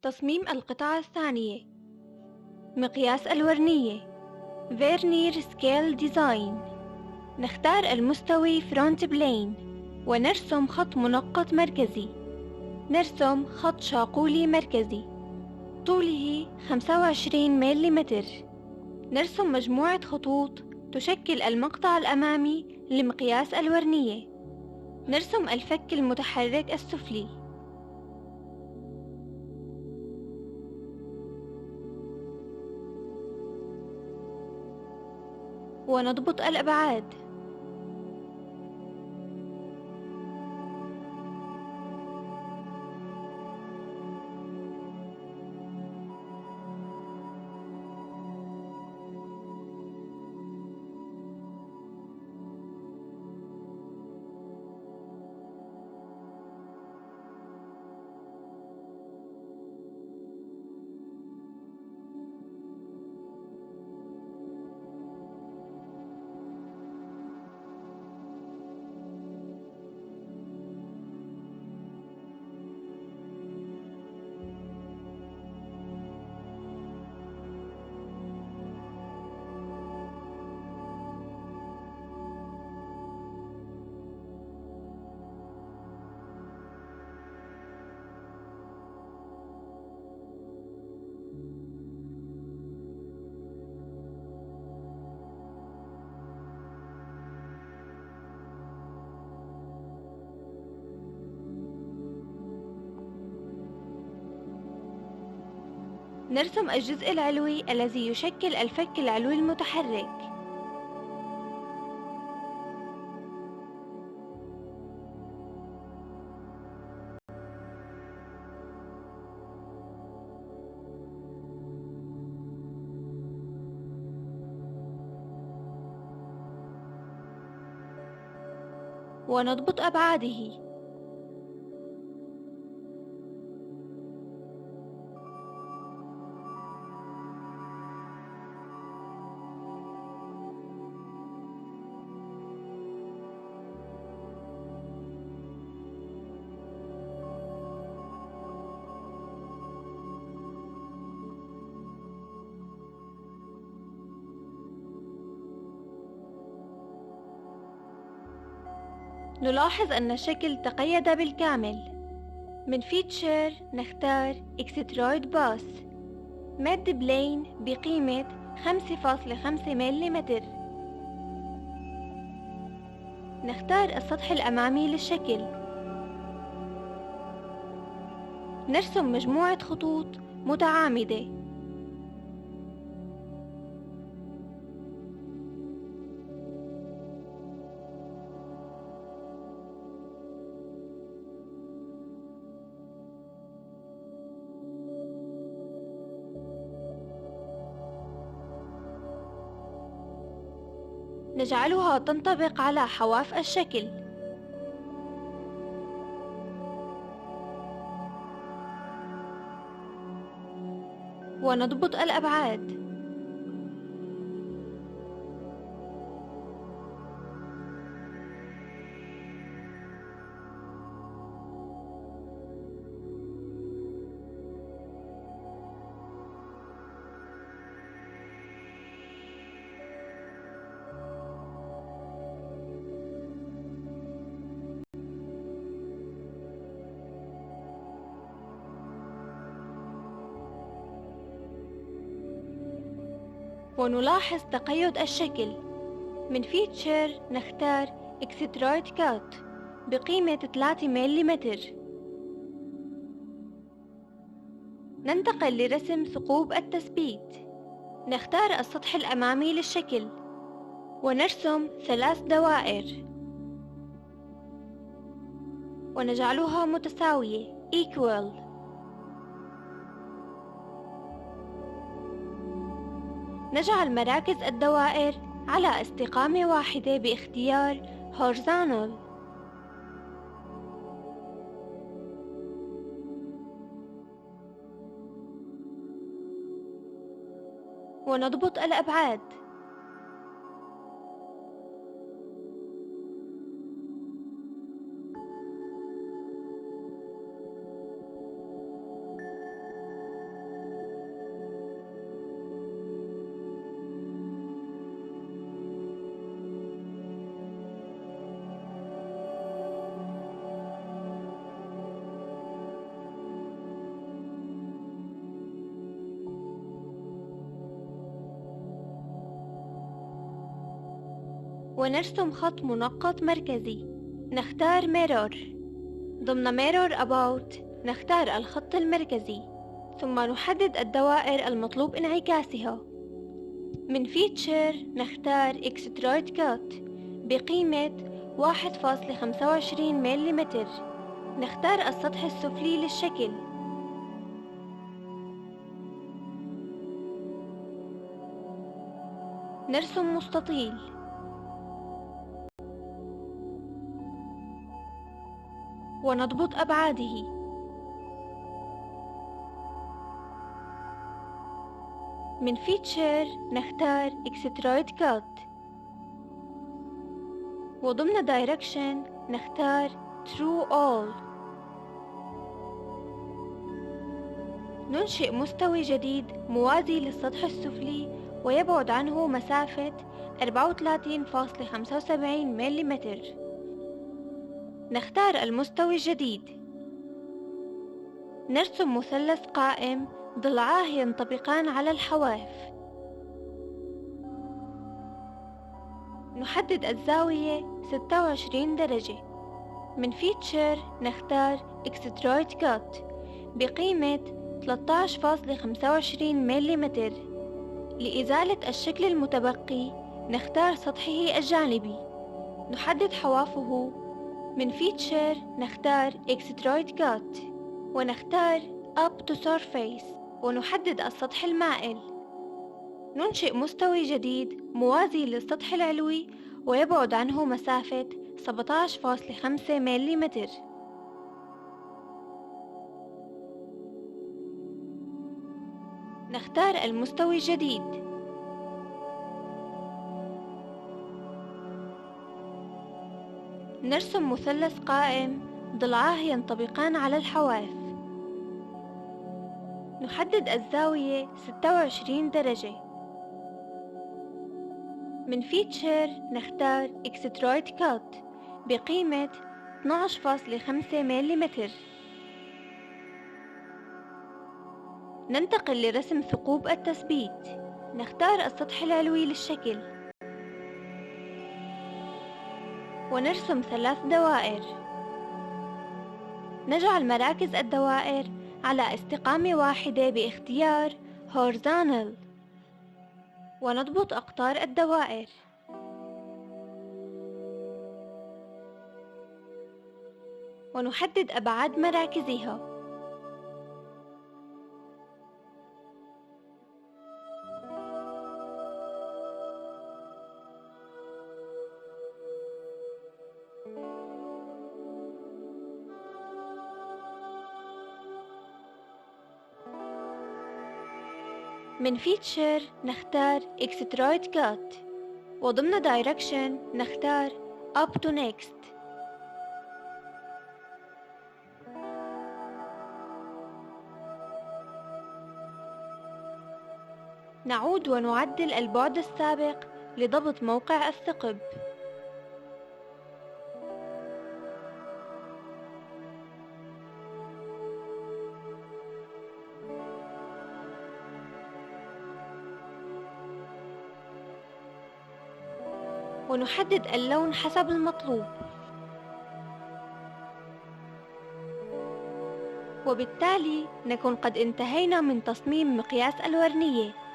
تصميم القطعة الثانية. مقياس الورنية فيرنير سكيل ديزاين. نختار المستوي فرونت بلين ونرسم خط منقط مركزي. نرسم خط شاقولي مركزي طوله 25 ملم. نرسم مجموعة خطوط تشكل المقطع الأمامي لمقياس الورنية. نرسم الفك المتحرك السفلي. ونضبط الأبعاد. نرسم الجزء العلوي الذي يشكل الفك العلوي المتحرك. ونضبط أبعاده. نلاحظ أن الشكل تقيد بالكامل. من فيتشر نختار اكسترويد باس مد بلين بقيمة 5.5 ملم. نختار السطح الأمامي للشكل. نرسم مجموعة خطوط متعامدة. نجعلها تنطبق على حواف الشكل. ونضبط الأبعاد. ونلاحظ تقيد الشكل. من فيتشر نختار اكسترويد كات بقيمة 3 ملم. ننتقل لرسم ثقوب التثبيت. نختار السطح الأمامي للشكل ونرسم 3 دوائر ونجعلها متساوية equal. نجعل مراكز الدوائر على استقامة واحدة باختيار horizontal. ونضبط الأبعاد. ونرسم خط منقط مركزي. نختار Mirror. ضمن Mirror About نختار الخط المركزي، ثم نحدد الدوائر المطلوب انعكاسها. من Feature نختار Extrude Cut بقيمة 1.25 ملم. نختار السطح السفلي للشكل. نرسم مستطيل. ونضبط أبعاده. من Feature نختار Extrude Cut، وضمن Direction نختار True All. ننشئ مستوي جديد موازي للسطح السفلي ويبعد عنه مسافة 34.75 ملم. نختار المستوي الجديد. نرسم مثلث قائم ضلعاه ينطبقان على الحواف. نحدد الزاوية 26 درجة. من Feature نختار Extrude Cut بقيمة 13.25 ملم. لإزالة الشكل المتبقي نختار سطحه الجانبي. نحدد حوافه. من Feature نختار Extrude Cut ونختار Up to Surface ونحدد السطح المائل. ننشئ مستوي جديد موازي للسطح العلوي ويبعد عنه مسافة 17.5 ملم. نختار المستوي الجديد. نرسم مثلث قائم ضلعاه ينطبقان على الحواف. نحدد الزاوية 26 درجة. من Feature نختار Extrude Cut بقيمة 12.5 ملم. ننتقل لرسم ثقوب التثبيت. نختار السطح العلوي للشكل ونرسم 3 دوائر. نجعل مراكز الدوائر على استقامة واحدة باختيار Horizontal ونضبط أقطار الدوائر. ونحدد أبعاد مراكزها. من Feature نختار Extrude Cut وضمن Direction نختار Up to Next. نعود ونعدل البعد السابق لضبط موقع الثقب. ونحدد اللون حسب المطلوب. وبالتالي نكون قد انتهينا من تصميم مقياس الورنية.